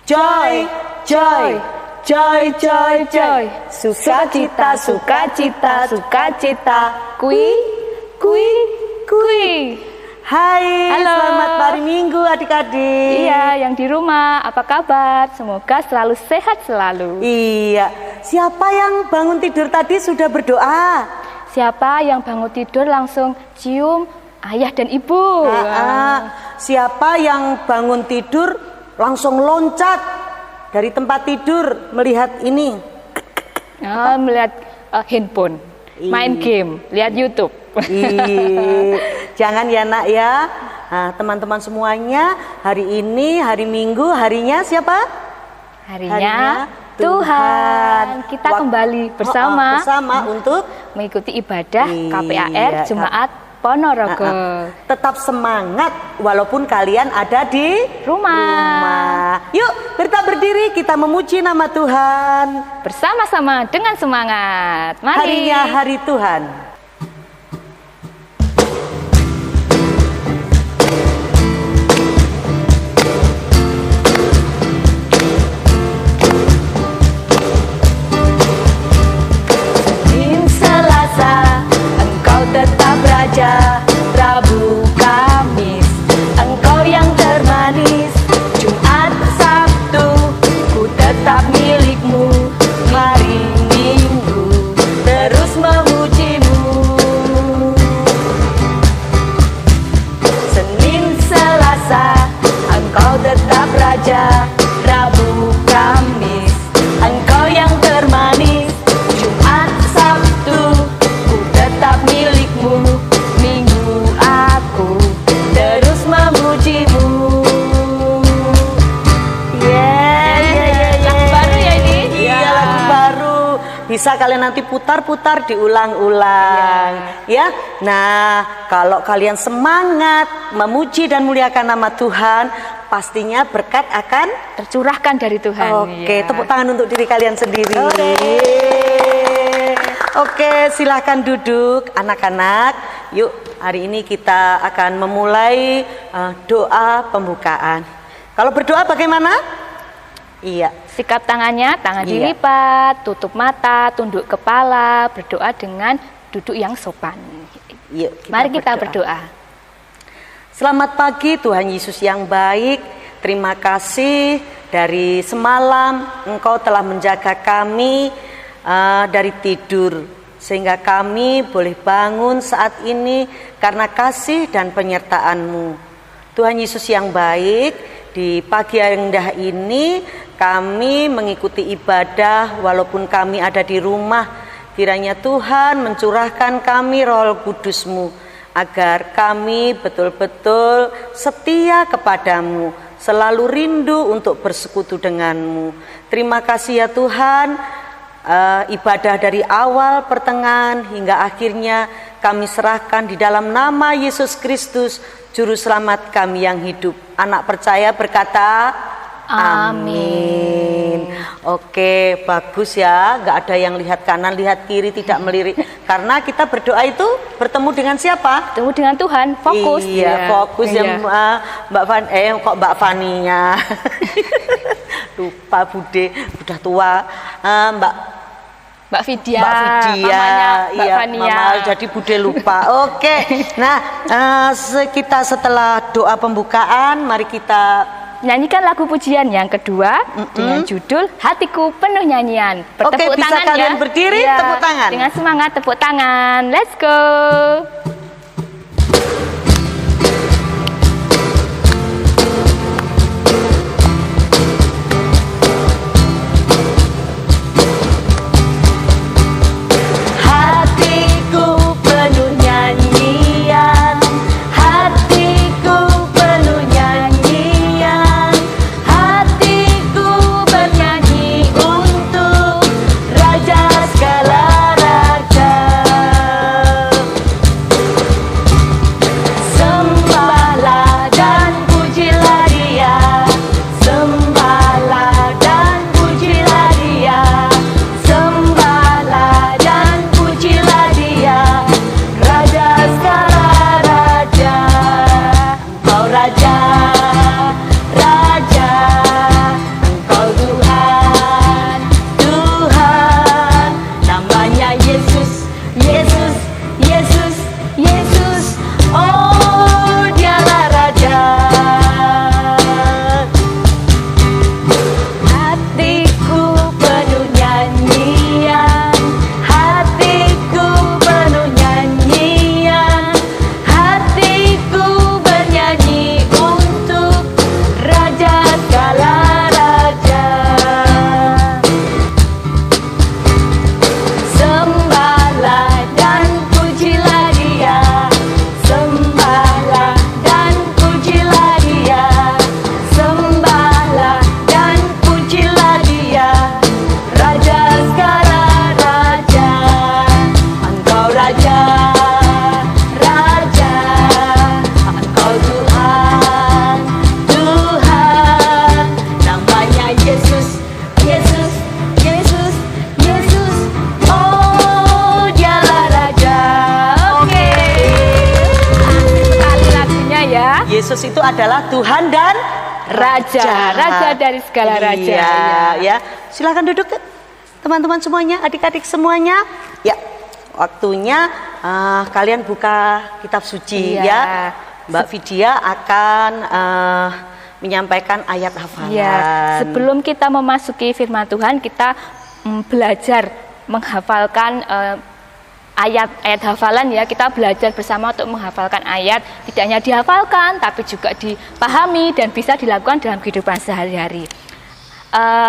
Joy, joy, joy, joy, joy. Sukacita, sukacita, sukacita. Kui, kui, kui. Hai, halo. Selamat hari Minggu adik-adik. Iya, yang di rumah apa kabar? Semoga selalu sehat selalu. Iya, siapa yang bangun tidur tadi sudah berdoa? Siapa yang bangun tidur langsung cium ayah dan ibu? Siapa yang bangun tidur langsung loncat dari tempat tidur melihat ini? Melihat handphone, main game, lihat YouTube. Jangan ya nak ya. Nah, teman-teman semuanya, hari ini hari Minggu, harinya siapa? Harinya Tuhan. Kita kembali bersama untuk mengikuti ibadah KPAR Jemaat Ponorogo. Tetap semangat walaupun kalian ada di rumah. Yuk, kita berdiri, kita memuji nama Tuhan bersama-sama dengan semangat. Mari. Harinya hari Tuhan. Tetap raja, Rabu, Kamis, engkau yang termanis. Jumat, Sabtu, ku tetap milikmu. Hari Minggu, terus memujimu. Senin, Selasa, engkau tetap raja, Rabu, Kamis, engkau yang termanis. Jumat, Sabtu, ku tetap milikmu. Minggu aku terus memujimu. Lagu baru ya ini? Iya, lagu baru. Bisa kalian nanti putar-putar diulang-ulang ya. Nah, kalau kalian semangat memuji dan muliakan nama Tuhan, pastinya berkat akan tercurahkan dari Tuhan. Oke, tepuk tangan untuk diri kalian sendiri. Oke, silahkan duduk anak-anak. Yuk, hari ini kita akan memulai doa pembukaan. Kalau berdoa bagaimana? Iya. Sikap tangannya, tangan dilipat, tutup mata, tunduk kepala, berdoa dengan duduk yang sopan. Yuk, mari kita berdoa. Selamat pagi Tuhan Yesus yang baik. Terima kasih dari semalam Engkau telah menjaga kami dari tidur, sehingga kami boleh bangun saat ini karena kasih dan penyertaan-Mu. Tuhan Yesus yang baik, di pagi yang indah ini kami mengikuti ibadah walaupun kami ada di rumah. Kiranya Tuhan mencurahkan kami Roh Kudus-Mu agar kami betul-betul setia kepadamu, selalu rindu untuk bersekutu denganmu. Terima kasih ya Tuhan. Ibadah dari awal, pertengahan hingga akhirnya kami serahkan di dalam nama Yesus Kristus, Juru Selamat kami yang hidup. Anak percaya berkata amin. Oke, bagus ya. Gak ada yang lihat kanan, lihat kiri, tidak melirik. Karena kita berdoa itu bertemu dengan siapa? Bertemu dengan Tuhan, fokus. Iya, fokus ya Mbak Fania. Lupa Bude, udah tua. Mbak Vidya, Mbak Fania. Mama jadi Bude lupa. Oke, nah kita setelah doa pembukaan, mari kita nyanyikan lagu pujian yang kedua dengan judul Hatiku Penuh Nyanyian. Oke, bisa tangan kalian ya. berdiri, tepuk tangan. Dengan semangat tepuk tangan. Let's go. adalah Tuhan dan Raja dari segala raja. Iya, ya. Silakan duduk teman-teman semuanya, adik-adik semuanya. Ya, waktunya kalian buka kitab suci ya. Mbak Vidya akan menyampaikan ayat hafalan. Ya, sebelum kita memasuki firman Tuhan, kita belajar menghafalkan ayat-ayat hafalan ya. Kita belajar bersama untuk menghafalkan ayat, tidak hanya dihafalkan tapi juga dipahami dan bisa dilakukan dalam kehidupan sehari-hari.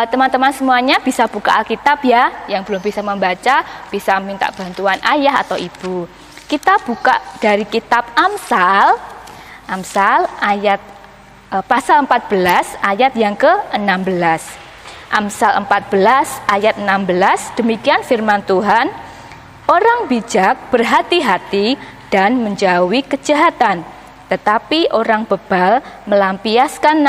Teman-teman semuanya bisa buka Alkitab ya, yang belum bisa membaca bisa minta bantuan ayah atau ibu. Kita buka dari kitab Amsal ayat pasal 14 ayat yang ke-16. Amsal 14 ayat 16, demikian firman Tuhan, orang bijak berhati-hati dan menjauhi kejahatan, tetapi orang bebal melampiaskan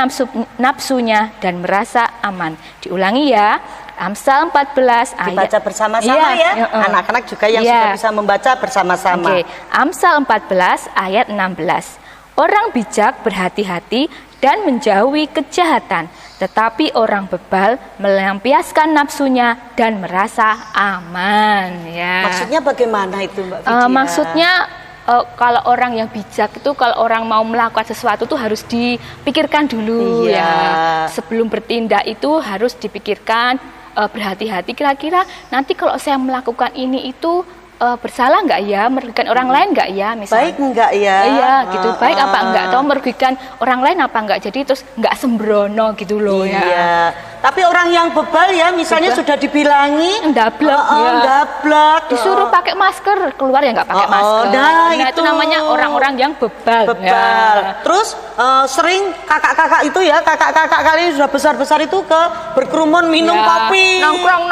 nafsunya dan merasa aman. Diulangi ya, Amsal 14 ayat. Dibaca bersama-sama ya, anak-anak juga yang sudah bisa membaca bersama-sama. Amsal 14 ayat 16. Orang bijak berhati-hati dan menjauhi kejahatan, tetapi orang bebal melampiaskan nafsunya dan merasa aman. Ya. Maksudnya bagaimana itu, Mbak Vidya? Maksudnya kalau orang yang bijak itu, kalau orang mau melakukan sesuatu itu harus dipikirkan dulu ya. Sebelum bertindak itu harus dipikirkan, berhati-hati, kira-kira nanti kalau saya melakukan ini itu bersalah nggak ya, merugikan orang lain nggak ya, misalnya. Baik nggak ya? Iya, gitu. Baik apa enggak, atau merugikan orang lain apa enggak. Jadi terus nggak sembrono gitu loh ya. Tapi orang yang bebal ya, misalnya sudah dibilangi ndablek, disuruh pakai masker, keluar ya nggak pakai masker. Nah, itu namanya orang-orang yang bebal. Ya. Terus sering kakak-kakak itu ya, kakak-kakak kalian sudah besar-besar itu berkerumun minum kopi, nongkrong.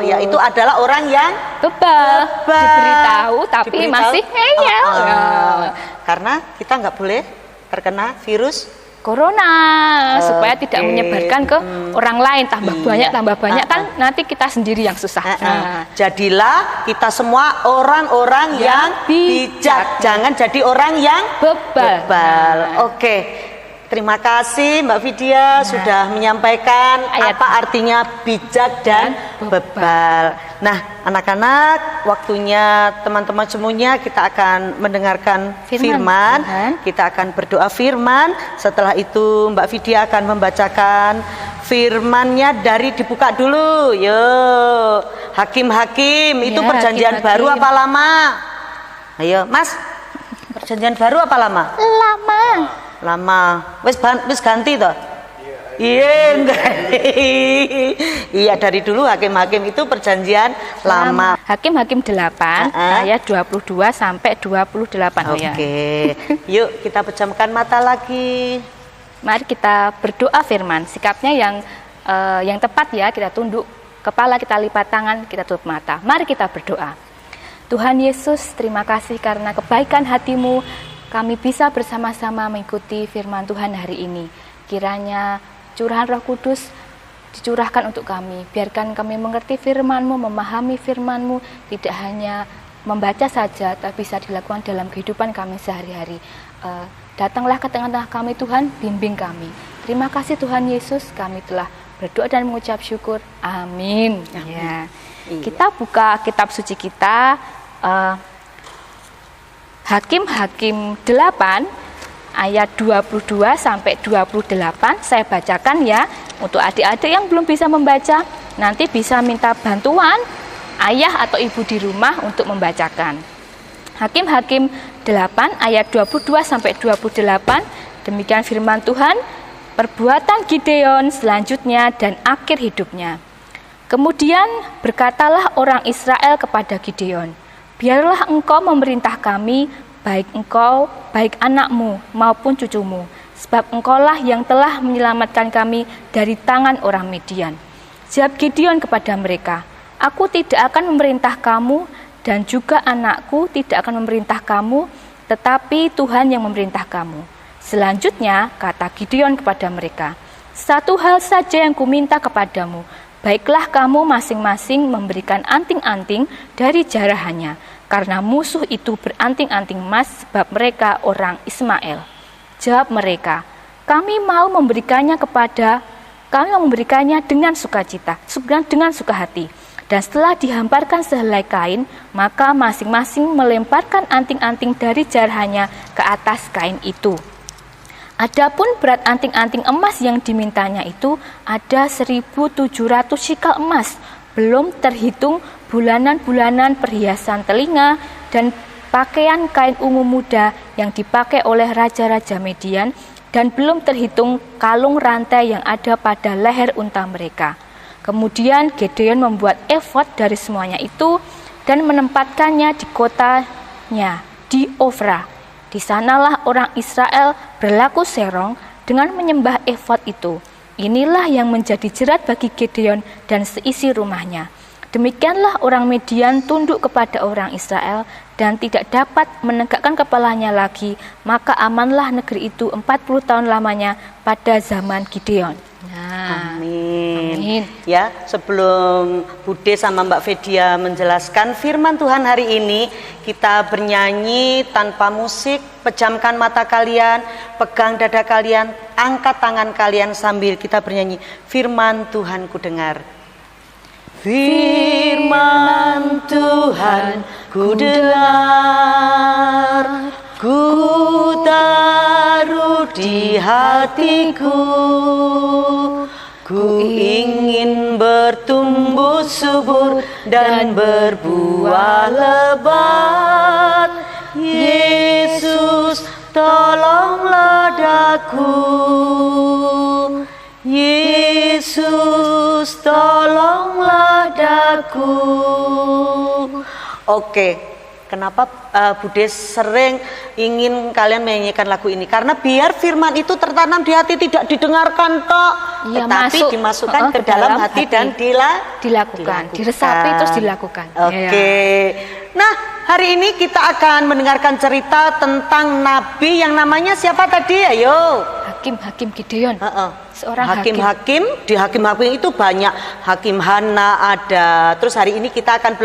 Ya, itu adalah orang yang bebal. Diberitahu tapi masih ngeyel. Karena kita nggak boleh terkena virus corona, supaya tidak menyebarkan ke orang lain. Tambah banyak kan nanti kita sendiri yang susah. Jadilah kita semua orang-orang yang bijak, jangan jadi orang yang bebal. Oke. Terima kasih Mbak Vidya sudah menyampaikan apa artinya bijak dan bebal. Nah, anak-anak, waktunya teman-teman semuanya kita akan mendengarkan firman. Kita akan berdoa firman. Setelah itu Mbak Vidya akan membacakan firmannya dari dibuka dulu. Yuk, Hakim-Hakim itu perjanjian baru apa lama? Ayo, Mas. Perjanjian baru apa lama? Lama. Wis ganti toh? Iya, dari dulu Hakim-Hakim itu perjanjian lama. Hakim-Hakim 8 ayat 22 sampai 28. Oke. Yuk kita pejamkan mata lagi. Mari kita berdoa firman. Sikapnya yang tepat ya, kita tunduk kepala, kita lipat tangan, kita tutup mata. Mari kita berdoa. Tuhan Yesus, terima kasih karena kebaikan hati-Mu kami bisa bersama-sama mengikuti firman Tuhan hari ini. Kiranya curahan Roh Kudus dicurahkan untuk kami. Biarkan kami mengerti firman-Mu, memahami firman-Mu, tidak hanya membaca saja, tapi bisa dilakukan dalam kehidupan kami sehari-hari. Datanglah ke tengah-tengah kami Tuhan, bimbing kami. Terima kasih Tuhan Yesus, kami telah berdoa dan mengucap syukur. Amin. Ya. Kita buka kitab suci kita, Hakim-Hakim 8 ayat 22 sampai 28. Saya bacakan ya, untuk adik-adik yang belum bisa membaca nanti bisa minta bantuan ayah atau ibu di rumah untuk membacakan. Hakim-Hakim 8 ayat 22 sampai 28. Demikian firman Tuhan. Perbuatan Gideon selanjutnya dan akhir hidupnya. Kemudian berkatalah orang Israel kepada Gideon, biarlah engkau memerintah kami, baik engkau, baik anakmu maupun cucumu, sebab engkaulah yang telah menyelamatkan kami dari tangan orang Midian. Jawab Gideon kepada mereka, aku tidak akan memerintah kamu dan juga anakku tidak akan memerintah kamu, tetapi Tuhan yang memerintah kamu. Selanjutnya kata Gideon kepada mereka, satu hal saja yang kuminta kepadamu, baiklah kamu masing-masing memberikan anting-anting dari jarahannya, karena musuh itu beranting-anting emas sebab mereka orang Ismail. Jawab mereka, kami mau memberikannya dengan sukacita, dengan suka hati. Dan setelah dihamparkan sehelai kain, maka masing-masing melemparkan anting-anting dari jarahannya ke atas kain itu. Adapun berat anting-anting emas yang dimintanya itu ada 1.700 shikal emas, belum terhitung bulanan-bulanan perhiasan telinga dan pakaian kain ungu muda yang dipakai oleh raja-raja Median, dan belum terhitung kalung rantai yang ada pada leher unta mereka. Kemudian Gideon membuat efod dari semuanya itu dan menempatkannya di kotanya di Ofra. Di sanalah orang Israel berlaku serong dengan menyembah efod itu. Inilah yang menjadi jerat bagi Gideon dan seisi rumahnya. Demikianlah orang Median tunduk kepada orang Israel dan tidak dapat menegakkan kepalanya lagi, maka amanlah negeri itu 40 tahun lamanya pada zaman Gideon. Nah, amin. Ya, sebelum Bude sama Mbak Fedia menjelaskan firman Tuhan hari ini, kita bernyanyi tanpa musik. Pejamkan mata kalian, pegang dada kalian, angkat tangan kalian sambil kita bernyanyi, firman Tuhan ku dengar. Firman Tuhan ku dengar, ku taruh di hatiku, ku ingin bertumbuh subur dan berbuah lebat. Yesus, tolonglah daku. Yesus, tolonglah daku. Oke, kenapa Bude sering ingin kalian menyanyikan lagu ini? Karena biar firman itu tertanam di hati, tidak didengarkan tok, ya, tetapi dimasukkan ke dalam hati dan dilakukan. Diresapi terus dilakukan. Oke. Nah, hari ini kita akan mendengarkan cerita tentang nabi yang namanya siapa tadi? Ayo. Hakim Gideon. Seorang hakim. Di hakim-hakim itu banyak. Hakim Hana ada. Terus hari ini kita akan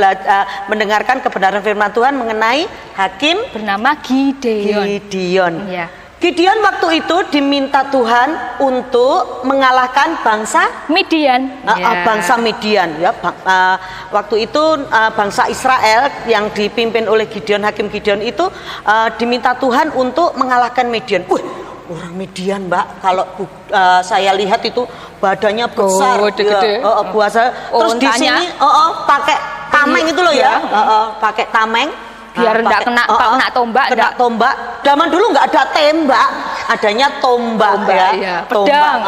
mendengarkan kebenaran firman Tuhan mengenai hakim bernama Gideon. Ya. Gideon waktu itu diminta Tuhan untuk mengalahkan bangsa Midian. Bangsa Midian ya. Waktu itu bangsa Israel yang dipimpin oleh Gideon, hakim Gideon itu diminta Tuhan untuk mengalahkan Midian. Orang Midian, Mbak, kalau saya lihat itu badannya besar, gede-gede. Terus di sini pakai tameng itu loh ya, pakai tameng. Biar enggak kena tombak. Kena tombak. Zaman dulu nggak ada tembak, adanya tombak ya. Iya. Pedang.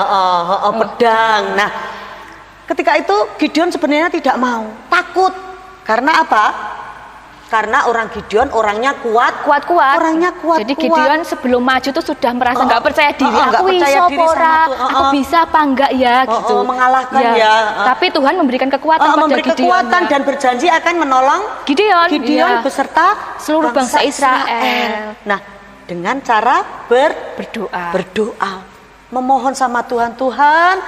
Pedang. Nah, ketika itu Gideon sebenarnya tidak mau, takut. Karena apa? Karena orang Gideon orangnya kuat. Orangnya kuat. Jadi Gideon sebelum maju tuh sudah merasa nggak percaya diri. Aku bisa apa enggak ya gitu. Mengalahkan ya. Tapi Tuhan memberikan kekuatan pada Gideon. Dan berjanji akan menolong Gideon beserta seluruh bangsa Israel. Nah, dengan cara berdoa. Memohon sama Tuhan,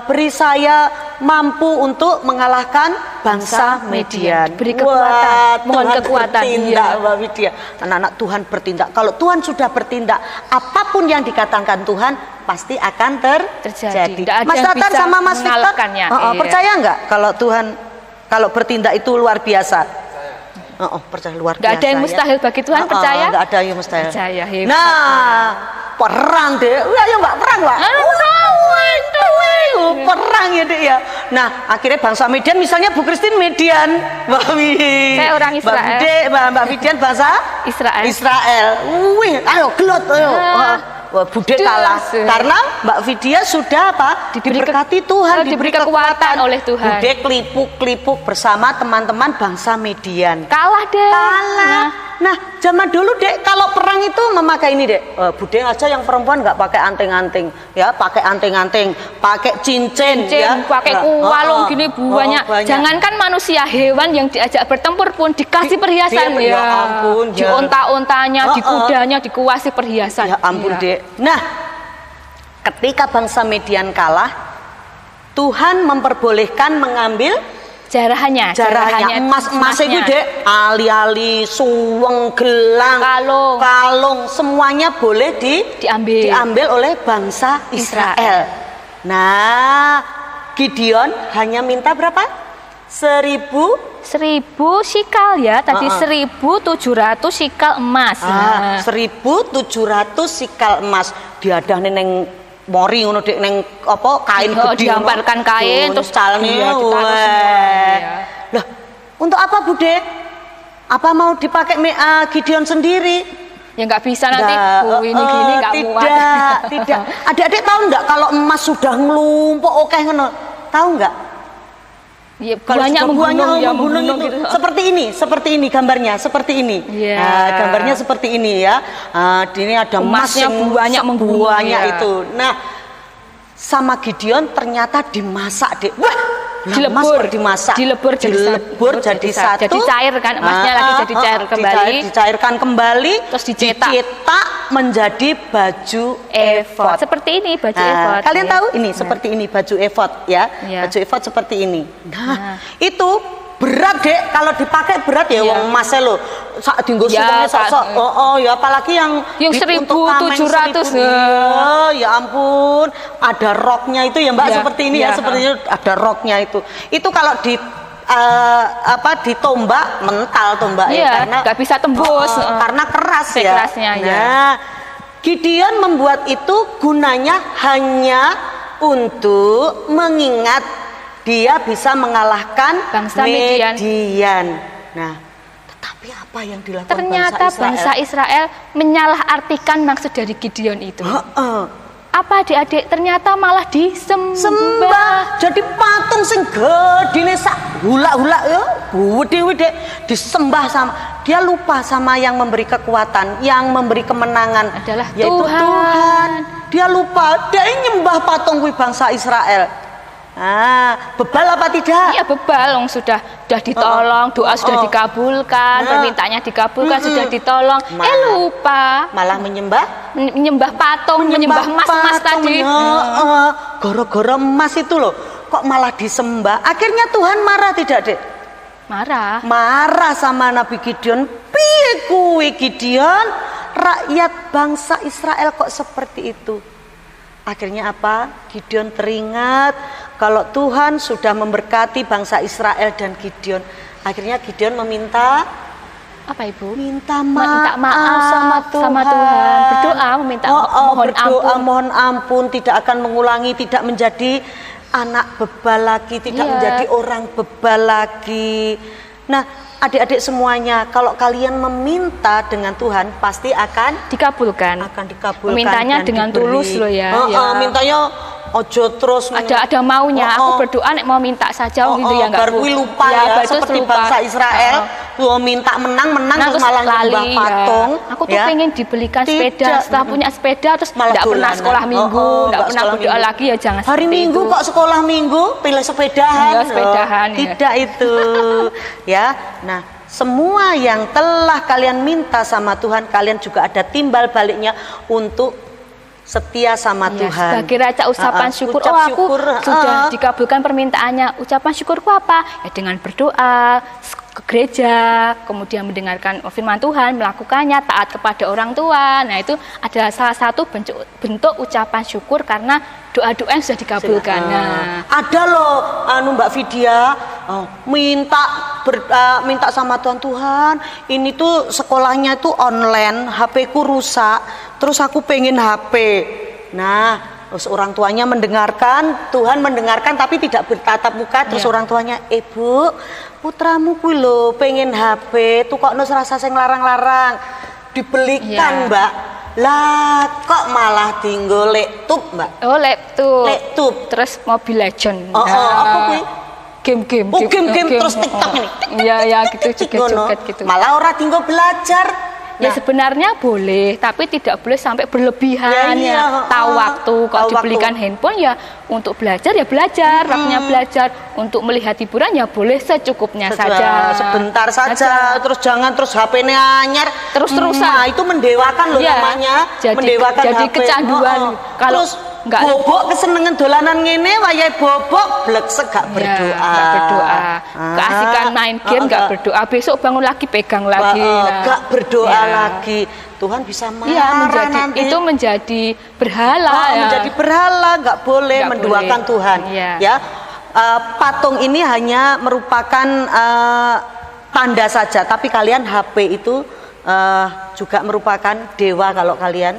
beri saya mampu untuk mengalahkan bangsa Median. Beri kekuatan, mohon kekuatan. Mbak Widya. Anak-anak Tuhan bertindak. Kalau Tuhan sudah bertindak, apapun yang dikatakan Tuhan pasti akan terjadi. Mas Nathan sama Mas Victor, percaya nggak kalau Tuhan kalau bertindak itu luar biasa? Percaya luar biasa. Gak ada yang mustahil bagi Tuhan, percaya? Gak ada yang mustahil. Percaya. Perang deh. Ya Mbak, perang Mbak. Perang ya deh ya. Nah, akhirnya bangsa Median, misalnya Bu Christine Median, Mbak Wi. Saya orang Israel. Mbak Median bangsa Israel. Wih, ayo gelot ayo. Bude kalah karena Mbak Vidya sudah diberkati Tuhan, diberi kekuatan oleh Tuhan. Bude kelipuk bersama teman-teman bangsa Median. Kalah. Nah, zaman dulu Dek, kalau perang itu memakai ini Dek. Bude aja yang perempuan nggak pakai anting-anting, ya, pakai anting-anting, pakai cincin ya, pakai kualung gini banyak. Jangankan manusia, hewan yang diajak bertempur pun dikasih perhiasan ya. Ampun, di onta-ontanya, di kudanya dikuasai perhiasan. Ya ampun Dek. Nah, ketika bangsa Median kalah, Tuhan memperbolehkan mengambil Jarahannya emasnya itu Dek, ali-ali, suweng, gelang, kalung, semuanya boleh diambil oleh bangsa Israel. Nah, Gideon hanya minta berapa? 1000 shikal ya, tadi 1.700 shikal emas. 1.700 shikal emas. Diadahne neng mori ngono Dek, neng apa kain gede, diamparkan kain terus calne. Lah, untuk apa Bude? Apa mau dipakai Gideon sendiri? Ya nggak bisa nanti ini gini nggak muat. Tidak. Adik-adik tahu nggak kalau emas sudah ngelumpuk oke ngono? Tahu nggak? Ya, banyak membunuh gitu. Seperti ini gambarnya, seperti ini. Nah, gambarnya seperti ini ya. Ini ada emas yang banyak membunuh itu. Nah, sama Gideon ternyata dimasak Dek. Wah, dilebur jadi satu. Jadi cair kan emasnya lagi jadi cair kembali. Dicairkan kembali, terus dicetak menjadi baju efod. Seperti ini baju efod. Kalian tahu ini seperti ini baju efod ya. Baju efod seperti ini. Nah, itu berat Dek, kalau dipakai berat ya wong emasnya lo. Sak dinggo suwenge sok-sok. Ya apalagi yang 1.700. Ya ampun, ada roknya itu ya Mbak, seperti ini ya, sepertinya ada roknya itu. Itu kalau ditombak mental tombak ya, karena nggak bisa tembus karena keras ya. Kerasnya, nah, Gideon membuat itu gunanya hanya untuk mengingat dia bisa mengalahkan bangsa Midian. Nah, tetapi apa yang dilakukan ternyata bangsa Israel menyalah-artikan maksud dari Gideon itu. Apa adik-adik? Ternyata malah disembah. Jadi patung sing gedine sak hula-hula ya, gede-gede disembah sama. Dia lupa sama yang memberi kekuatan, yang memberi kemenangan adalah yaitu Tuhan. Dia lupa, dia nyembah patung bangsa Israel. Bebal apa tidak? Iya bebal, sudah ditolong, doa sudah dikabulkan, permintaannya dikabulkan, sudah ditolong. Lupa, malah menyembah patung, menyembah emas tadi. Gara-gara emas itu loh, kok malah disembah. Akhirnya Tuhan marah tidak Dek? Marah sama Nabi Gideon. Piye kuwi Gideon? Rakyat bangsa Israel kok seperti itu? Akhirnya apa? Gideon teringat kalau Tuhan sudah memberkati bangsa Israel dan Gideon. Akhirnya Gideon meminta apa Ibu? Minta maaf sama Tuhan. Berdoa meminta mohon ampun, tidak akan mengulangi, tidak menjadi anak bebal lagi, tidak menjadi orang bebal lagi. Nah, adik-adik semuanya, kalau kalian meminta dengan Tuhan pasti akan dikabulkan. Mintanya dengan tulus loh ya. Mintanya ojo terus ada maunya. Aku berdoa nek mau minta saja gitu ya, enggak lupa ya, seperti bangsa Israel minta menang terus malah nyembah patung. Aku tuh pengen dibelikan sepeda, setelah punya sepeda terus enggak pernah sekolah minggu, enggak pernah berdoa lagi ya, jangan hari Minggu kok sekolah Minggu pilih sepedahan. Tidak itu ya. Nah, semua yang telah kalian minta sama Tuhan, kalian juga ada timbal baliknya untuk setia sama Tuhan. Sebagai raca ucapan syukur. Aku sudah dikabulkan permintaannya. Ucapan syukurku apa? Ya dengan berdoa, ke gereja, kemudian mendengarkan firman Tuhan, melakukannya, taat kepada orang tua. Nah, itu adalah salah satu bentuk ucapan syukur karena doa-doa yang sudah dikabulkan. Ada loh Mbak Vidya minta sama Tuhan, ini tuh sekolahnya tuh online, HP ku rusak, terus aku pengen HP. Nah, terus orang tuanya mendengarkan, Tuhan mendengarkan tapi tidak bertatap muka. Terus orang tuanya, "Bu, putramu kuwi lho pengen HP, tuh kok rasa sing larang-larang." Dibelikan, Mbak. Lah kok malah tinggal laptop, Mbak? Laptop. Terus Mobile Legend. Apa kuwi? Game terus TikTok ini. Iya gitu joget gitu. Malah ora tinggal belajar. Ya sebenarnya boleh, tapi tidak boleh sampai berlebihan ya. Tahu waktu, kalau dibelikan handphone ya untuk belajar ya belajar, waktunya belajar. Untuk melihat hiburan ya boleh secukupnya saja. Sebentar saja, terus jangan terus HP-nya anyar terus-terusan. Nah, itu mendewakan loh namanya. Jadi mendewakan jadi HP. Kecanduan. Terus Nggak. bobok kesenengan dolanan ngene wayahe bobok bleksek gak berdoa. Nggak berdoa. Keasikan main game nggak berdoa. Besok bangun lagi pegang lagi. Gak berdoa Ya. lagi. Tuhan bisa marah Iya, nanti. itu menjadi berhala. Ya. Menjadi berhala, nggak boleh Nggak menduakan boleh. Tuhan. Iya. Ya, patung ini hanya merupakan tanda saja, tapi kalian HP itu juga merupakan dewa kalau kalian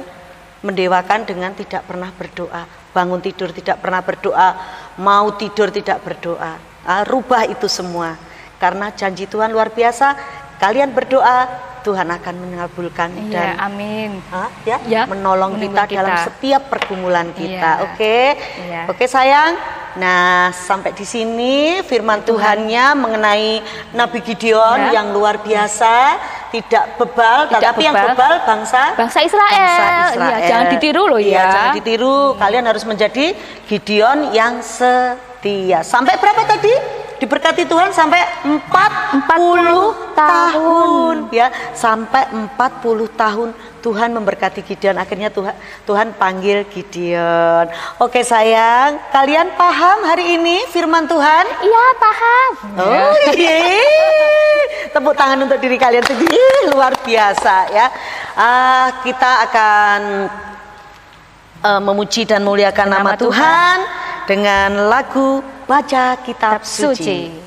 mendewakan dengan tidak pernah berdoa, bangun tidur tidak pernah berdoa, mau tidur tidak berdoa. Rubah itu semua, karena janji Tuhan luar biasa. Kalian berdoa, Tuhan akan mengabulkan dan amin. Menolong kita dalam setiap pergumulan kita. Oke. Oke sayang. Nah, sampai di sini firman Tuhannya mengenai Nabi Gideon yang luar biasa, tidak bebal, tetapi yang bebal bangsa Israel. Iya, jangan ditiru loh ya. Jangan ditiru. Kalian harus menjadi Gideon yang setia. Sampai berapa tadi? Diberkati Tuhan sampai 40 tahun ya, sampai 40 tahun Tuhan memberkati Gideon. Akhirnya Tuhan panggil Gideon. Oke sayang, kalian paham hari ini firman Tuhan? Iya, paham. Oh iya. Tepuk tangan untuk diri kalian sendiri, luar biasa ya. Kita akan memuji dan muliakan nama Tuhan dengan lagu Baca Kitab Suci.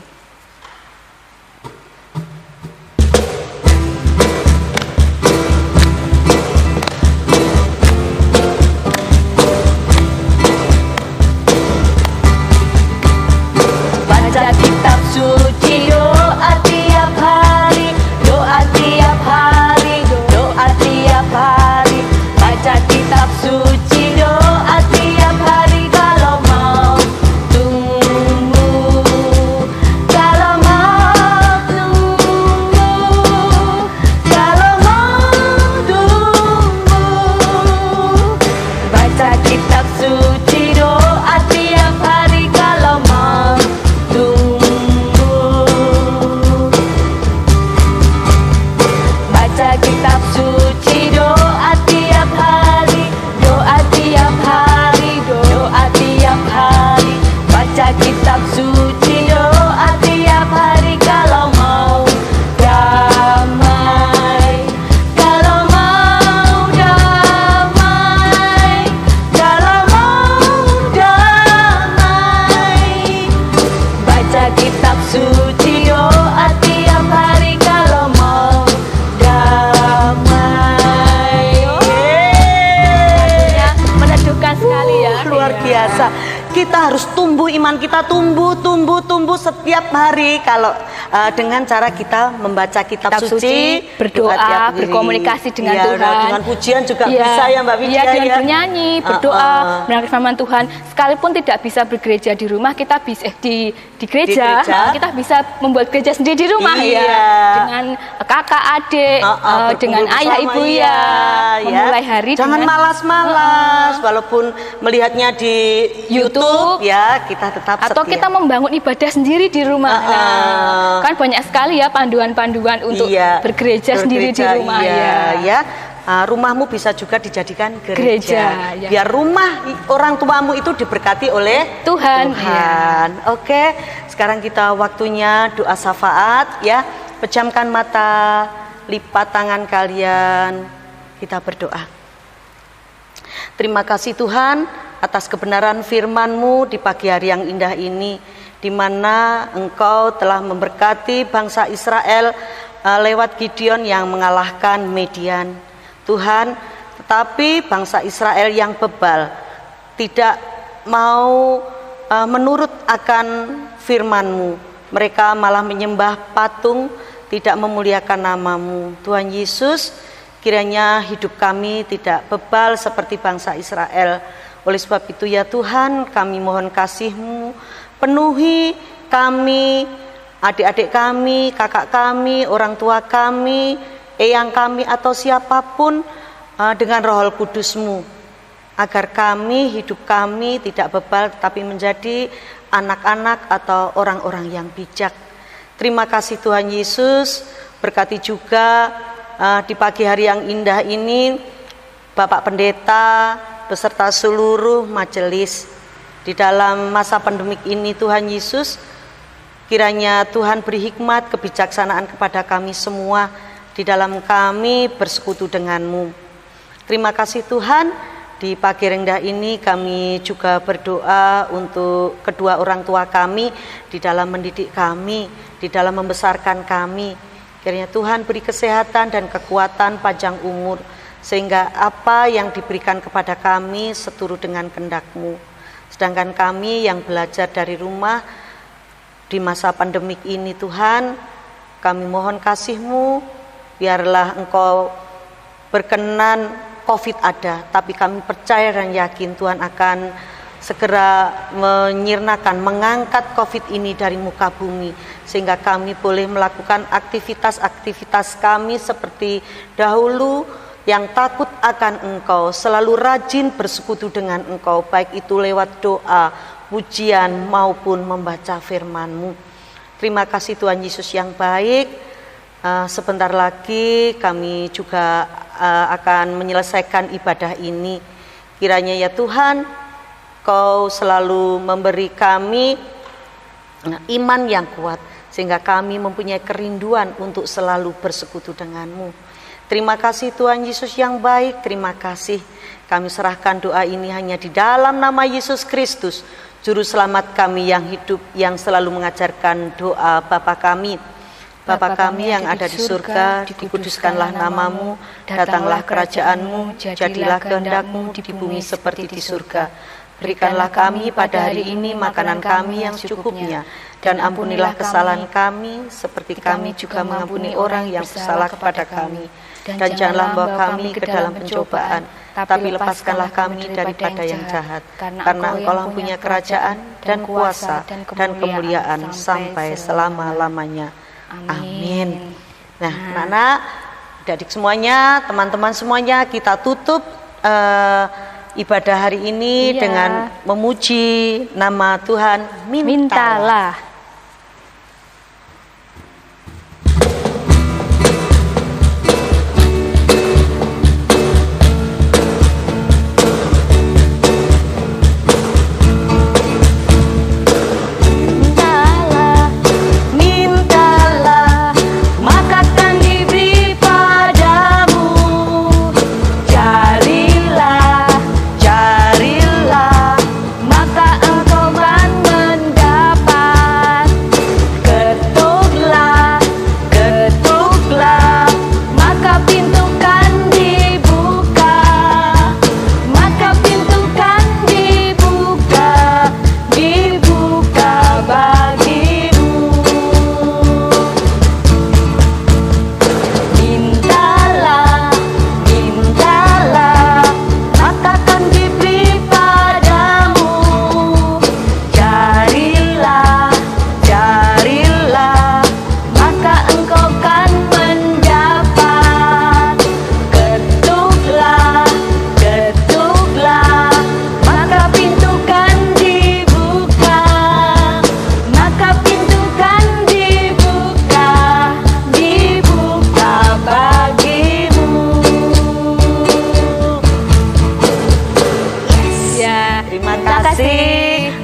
Baca kitab suci, doa tiap hari, doa tiap hari, doa tiap hari. Baca kitab suci, doa tiap hari kalau mau tumbuh, kalau mau tumbuh, kalau mau tumbuh. Baca kitab suci, doa tiap hari kalau mau tumbuh. Baca kitab suci, doa tiap hari, doa tiap hari, doa tiap hari. Baca kitab suci, doa tiap hari kalau mau damai, kalau mau damai, kalau mau damai. Baca kitab suci, doa tiap hari kalau mau damai. Meneduhkan sekali ya. Luar biasa. Kita harus tumbuh, iman kita tumbuh setiap hari kalau dengan cara kita membaca kitab suci, berdoa, tiap hari. berkomunikasi dengan Iya, Tuhan. dengan pujian juga bisa ya Mbak Widya dengan ya. bernyanyi, berdoa, mendengar firman Tuhan. Sekalipun tidak bisa bergereja di rumah, kita bisa di gereja. Kita bisa membuat gereja sendiri di rumah ya. Dengan kakak, adik, dengan ayah, ibu ya. Memulai hari jangan dengan malas-malas walaupun melihatnya di YouTube ya, kita tetap atau setia. kita membangun ibadah sendiri di rumah. Nah, kan banyak sekali ya panduan-panduan untuk bergereja sendiri di rumah ya. Rumahmu bisa juga dijadikan gereja. Ya. Biar rumah orang tuamu itu diberkati oleh Tuhan. Oke, sekarang kita waktunya doa syafaat ya. Pejamkan mata, lipat tangan kalian, kita berdoa. Terima kasih Tuhan atas kebenaran firman-Mu di pagi hari yang indah ini, di mana Engkau telah memberkati bangsa Israel lewat Gideon yang mengalahkan Midian. Tuhan, tetapi bangsa Israel yang bebal tidak mau menurut akan firman-Mu. Mereka malah menyembah patung, tidak memuliakan nama-Mu. Tuhan Yesus, kiranya hidup kami tidak bebal seperti bangsa Israel. Oleh sebab itu ya Tuhan, kami mohon kasih-Mu, penuhi kami, adik-adik kami, kakak kami, orang tua kami, eyang kami atau siapapun dengan Roh Kudus-Mu, agar kami, hidup kami tidak bebal tetapi menjadi anak-anak atau orang-orang yang bijak. Terima kasih Tuhan Yesus, berkati juga di pagi hari yang indah ini Bapak Pendeta, beserta seluruh majelis. Di dalam masa pandemik ini Tuhan Yesus, kiranya Tuhan beri hikmat kebijaksanaan kepada kami semua di dalam kami bersekutu denganmu. Terima kasih Tuhan, di pagi rendah ini kami juga berdoa untuk kedua orang tua kami di dalam mendidik kami, di dalam membesarkan kami. Kiranya Tuhan beri kesehatan dan kekuatan panjang umur, sehingga apa yang diberikan kepada kami seturut dengan kehendak-Mu. Sedangkan kami yang belajar dari rumah di masa pandemik ini Tuhan, kami mohon kasih-Mu, biarlah Engkau berkenan COVID ada, tapi kami percaya dan yakin Tuhan akan segera menyirnakan, mengangkat COVID ini dari muka bumi, sehingga kami boleh melakukan aktivitas-aktivitas kami seperti dahulu, yang takut akan Engkau, selalu rajin bersekutu dengan Engkau, baik itu lewat doa, pujian maupun membaca firman-Mu. Terima kasih Tuhan Yesus yang baik. Sebentar lagi kami juga akan menyelesaikan ibadah ini. Kiranya ya Tuhan, Kau selalu memberi kami iman yang kuat, sehingga kami mempunyai kerinduan untuk selalu bersekutu denganmu. Terima kasih Tuhan Yesus yang baik, terima kasih. Kami serahkan doa ini hanya di dalam nama Yesus Kristus, Juru Selamat kami yang hidup, yang selalu mengajarkan doa Bapa kami. Bapa kami yang ada di surga, dikuduskanlah namamu, datanglah kerajaanmu, jadilah kehendak-Mu di bumi seperti di surga. Berikanlah kami pada hari ini makanan kami yang secukupnya, dan ampunilah kesalahan kami seperti kami juga mengampuni orang yang bersalah kepada kami. Dan janganlah membawa kami ke dalam pencobaan, tapi lepaskanlah kami daripada yang jahat. Karena Engkau punya kerajaan dan kuasa dan kemuliaan sampai selama-lamanya. Amin. Nah, anak-anak, adik semuanya, teman-teman semuanya, kita tutup ibadah hari ini dengan memuji nama Tuhan. Mintalah.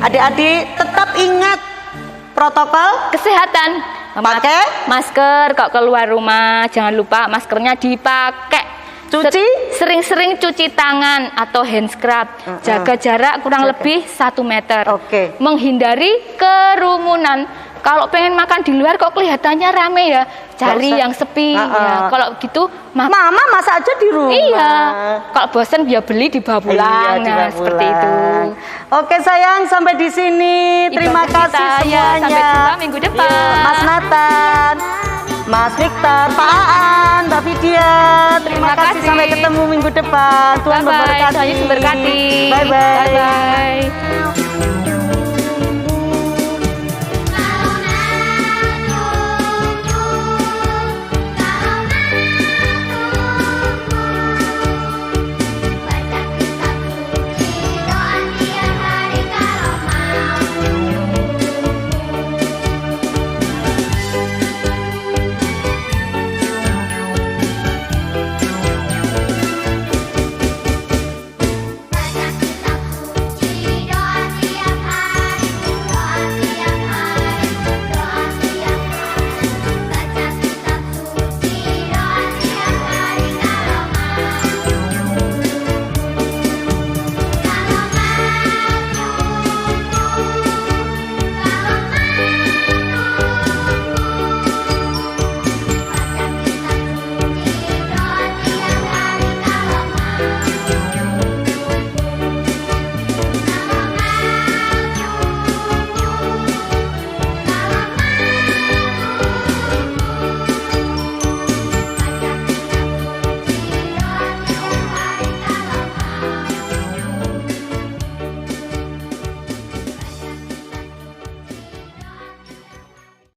Adik-adik tetap ingat protokol kesehatan, pakai masker. Kalau keluar rumah jangan lupa maskernya dipakai. Sering-sering cuci tangan atau hand scrub. Jaga jarak kurang lebih 1 meter. Menghindari kerumunan. Kalau pengen makan di luar kok kelihatannya rame ya, cari yang sepi ya. Kalau gitu Mama masak aja di rumah. Iya. Kalau bosan dia beli dibawa pulang. Iya, seperti itu. Oke sayang, sampai di sini. Terima kasih semuanya. Sampai jumpa minggu depan. Mas Nathan, Mas Victor, Pak Aan, Mbak Vidya. Terima kasih. Sampai ketemu minggu depan. Tuhan memberkati. Tuhan Yesus memberkati. Bye bye. Bye bye.